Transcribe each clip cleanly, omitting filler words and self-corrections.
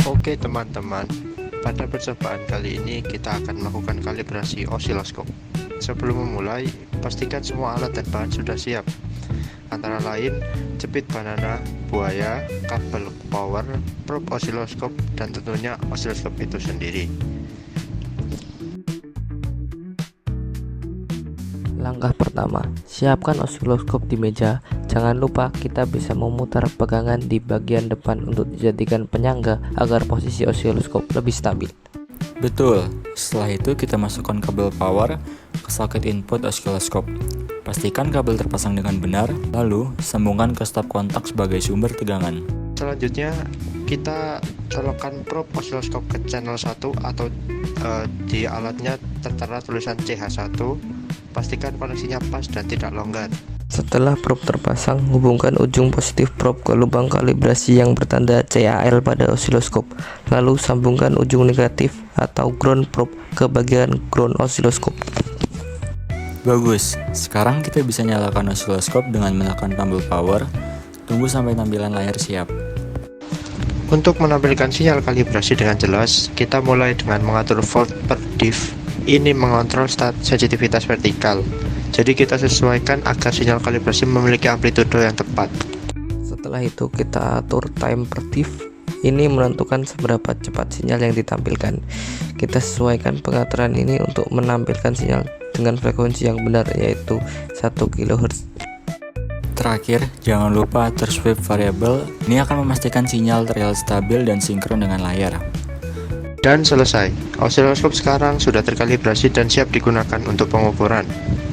Oke teman-teman, pada percobaan kali ini kita akan melakukan kalibrasi osiloskop. Sebelum memulai, pastikan semua alat dan bahan sudah siap, antara lain jepit banana, buaya, kabel power, probe osiloskop, dan tentunya osiloskop itu sendiri. Langkah pertama, siapkan osiloskop di meja. Jangan lupa kita bisa memutar pegangan di bagian depan untuk dijadikan penyangga agar posisi osiloskop lebih stabil. Betul, setelah itu kita masukkan kabel power ke soket input osiloskop. Pastikan kabel terpasang dengan benar, lalu sambungkan ke stop kontak sebagai sumber tegangan. Selanjutnya kita colokkan probe osiloskop ke channel 1 atau di alatnya tertera tulisan CH1. Pastikan koneksinya pas dan tidak longgar. Setelah probe terpasang, hubungkan ujung positif probe ke lubang kalibrasi yang bertanda CAL pada osiloskop. Lalu sambungkan ujung negatif atau ground probe ke bagian ground osiloskop. Bagus, sekarang kita bisa nyalakan osiloskop dengan menekan tombol power. Tunggu sampai tampilan layar siap. Untuk menampilkan sinyal kalibrasi dengan jelas, kita mulai dengan mengatur volt per div. Ini mengontrol sensitivitas vertikal, jadi kita sesuaikan agar sinyal kalibrasi memiliki amplitudo yang tepat. Setelah itu kita atur time per div. Ini menentukan seberapa cepat sinyal yang ditampilkan. Kita sesuaikan pengaturan ini untuk menampilkan sinyal dengan frekuensi yang benar, yaitu 1 kHz. Terakhir, jangan lupa atur sweep variable. Ini akan memastikan sinyal terlihat stabil dan sinkron dengan layar. Dan selesai, osiloskop sekarang sudah terkalibrasi dan siap digunakan untuk pengukuran.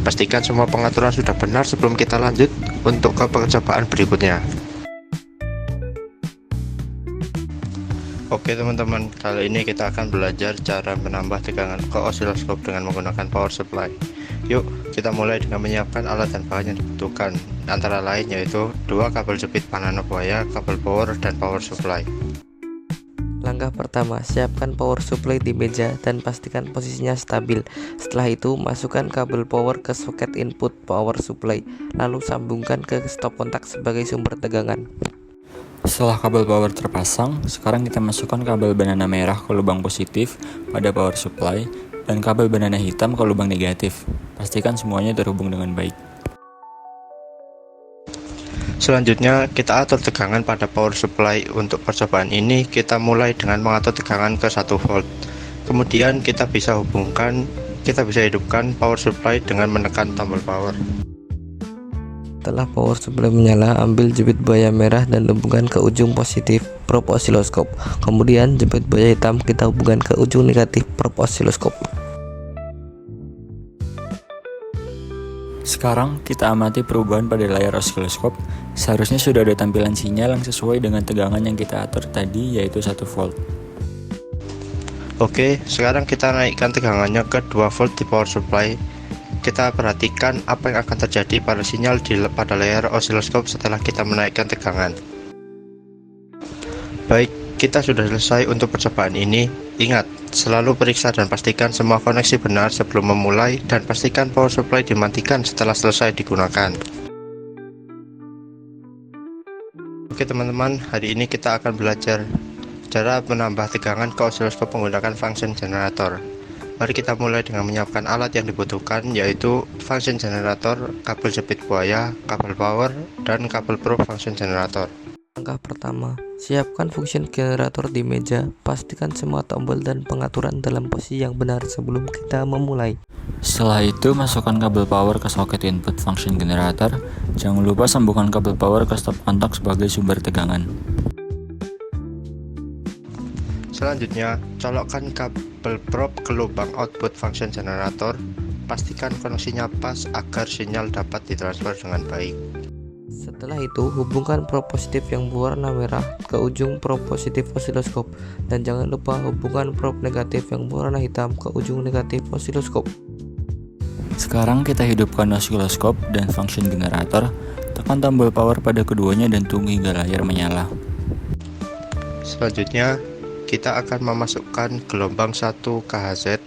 Pastikan semua pengaturan sudah benar sebelum kita lanjut untuk ke percobaan berikutnya. Oke teman-teman, kali ini kita akan belajar cara menambah tegangan ke osiloskop dengan menggunakan power supply. Yuk, kita mulai dengan menyiapkan alat dan bahan yang dibutuhkan, antara lain yaitu 2 kabel jepit banana buaya, kabel power, dan power supply. Langkah pertama, siapkan power supply di meja dan pastikan posisinya stabil. Setelah itu, masukkan kabel power ke soket input power supply, lalu sambungkan ke stop kontak sebagai sumber tegangan. Setelah kabel power terpasang, sekarang kita masukkan kabel banana merah ke lubang positif pada power supply dan kabel banana hitam ke lubang negatif. Pastikan semuanya terhubung dengan baik. Selanjutnya, kita atur tegangan pada power supply. Untuk percobaan ini, kita mulai dengan mengatur tegangan ke 1 volt. Kemudian kita bisa hidupkan power supply dengan menekan tombol power. Setelah power supply menyala, ambil jepit buaya merah dan hubungkan ke ujung positif probe osiloskop. Kemudian jepit buaya hitam kita hubungkan ke ujung negatif probe osiloskop. Sekarang kita amati perubahan pada layar osiloskop. Seharusnya sudah ada tampilan sinyal yang sesuai dengan tegangan yang kita atur tadi, yaitu 1 volt. Oke, sekarang kita naikkan tegangannya ke 2 volt di power supply. Kita perhatikan apa yang akan terjadi pada sinyal pada layar osiloskop setelah kita menaikkan tegangan. Baik, kita sudah selesai untuk percobaan ini. Ingat, selalu periksa dan pastikan semua koneksi benar sebelum memulai, dan pastikan power supply dimatikan setelah selesai digunakan. Oke teman-teman, hari ini kita akan belajar cara menambah tegangan ke osiloskop menggunakan function generator. Mari kita mulai dengan menyiapkan alat yang dibutuhkan, yaitu function generator, kabel jepit buaya, kabel power, dan kabel probe function generator. Langkah pertama, siapkan function generator di meja. Pastikan semua tombol dan pengaturan dalam posisi yang benar sebelum kita memulai. Setelah itu, masukkan kabel power ke soket input function generator. Jangan lupa sambungkan kabel power ke stop kontak sebagai sumber tegangan. Selanjutnya, colokkan kabel probe ke lubang output function generator. Pastikan koneksinya pas agar sinyal dapat ditransfer dengan baik. Setelah itu, hubungkan probe positif yang berwarna merah ke ujung probe positif osiloskop, dan jangan lupa hubungkan probe negatif yang berwarna hitam ke ujung negatif osiloskop. Sekarang kita hidupkan osiloskop dan function generator. Tekan tombol power pada keduanya dan tunggu hingga layar menyala. Selanjutnya, kita akan memasukkan gelombang 1 kHz.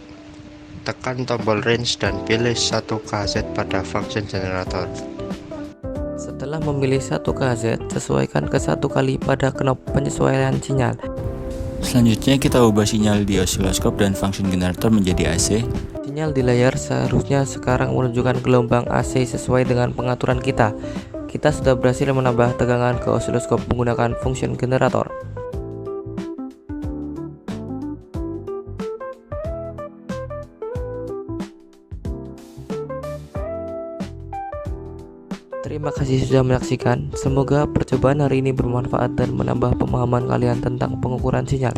Tekan tombol range dan pilih 1 kHz pada function generator. Setelah Setelah memilih 1 KZ, sesuaikan ke 1 kali pada knop penyesuaian sinyal. Selanjutnya kita ubah sinyal di osiloskop dan function generator menjadi AC. Sinyal di layar seharusnya sekarang menunjukkan gelombang AC sesuai dengan pengaturan kita. Kita sudah berhasil menambah tegangan ke osiloskop menggunakan function generator. Terima kasih sudah menyaksikan. Semoga percobaan hari ini bermanfaat dan menambah pemahaman kalian tentang pengukuran sinyal.